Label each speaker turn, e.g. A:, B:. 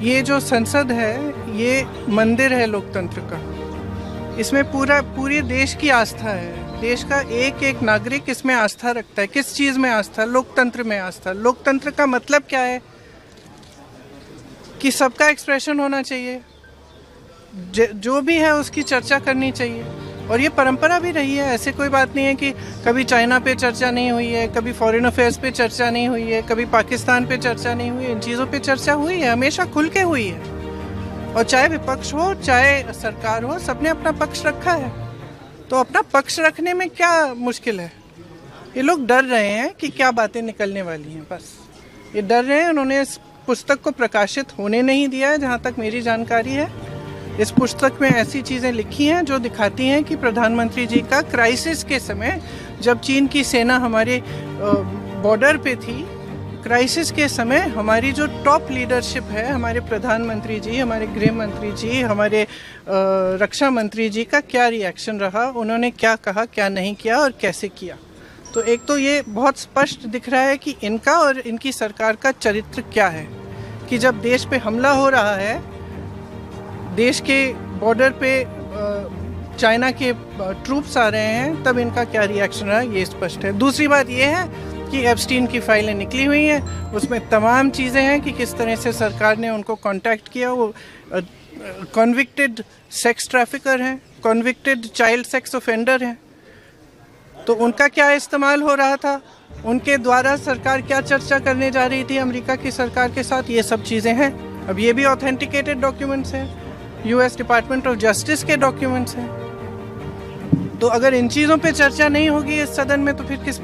A: ये जो संसद है ये मंदिर है लोकतंत्र का। इसमें पूरे देश की आस्था है। देश का एक एक नागरिक इसमें आस्था रखता है। किस चीज़ में आस्था? लोकतंत्र में आस्था। लोकतंत्र का मतलब क्या है? कि सबका एक्सप्रेशन होना चाहिए, जो भी है उसकी चर्चा करनी चाहिए। और ये परंपरा भी रही है। ऐसे कोई बात नहीं है कि कभी चाइना पे चर्चा नहीं हुई है, कभी फॉरेन अफेयर्स पे चर्चा नहीं हुई है, कभी पाकिस्तान पे चर्चा नहीं हुई है। इन चीज़ों पे चर्चा हुई है, हमेशा खुल के हुई है। और चाहे विपक्ष हो चाहे सरकार हो, सबने अपना पक्ष रखा है। तो अपना पक्ष रखने में क्या मुश्किल है? ये लोग डर रहे हैं कि क्या बातें निकलने वाली हैं, बस ये डर रहे हैं। उन्होंने इस पुस्तक को प्रकाशित होने नहीं दिया है, जहाँ तक मेरी जानकारी है। इस पुस्तक में ऐसी चीज़ें लिखी हैं जो दिखाती हैं कि प्रधानमंत्री जी का क्राइसिस के समय, जब चीन की सेना हमारे बॉर्डर पे थी, क्राइसिस के समय हमारी जो टॉप लीडरशिप है, हमारे प्रधानमंत्री जी, हमारे गृह मंत्री जी, हमारे रक्षा मंत्री जी का क्या रिएक्शन रहा, उन्होंने क्या कहा, क्या नहीं किया और कैसे किया। तो एक तो ये बहुत स्पष्ट दिख रहा है कि इनका और इनकी सरकार का चरित्र क्या है, कि जब देश पे हमला हो रहा है, देश के बॉर्डर पे चाइना के ट्रूप्स आ रहे हैं, तब इनका क्या रिएक्शन रहा, ये स्पष्ट है। दूसरी बात ये है कि एप्स्टीन की फाइलें निकली हुई हैं, उसमें तमाम चीज़ें हैं कि किस तरह से सरकार ने उनको कांटेक्ट किया। वो कन्विक्टेड सेक्स ट्रैफिकर हैं, कन्विक्टेड चाइल्ड सेक्स ऑफेंडर हैं। तो उनका क्या इस्तेमाल हो रहा था, उनके द्वारा सरकार क्या चर्चा करने जा रही थी अमेरिका की सरकार के साथ, ये सब चीज़ें हैं। अब ये भी ऑथेंटिकेटेड डॉक्यूमेंट्स हैं, यूएस डिपार्टमेंट ऑफ जस्टिस के डॉक्यूमेंट्स हैं। तो अगर इन चीज़ों पे चर्चा नहीं होगी इस सदन में, तो फिर किस पे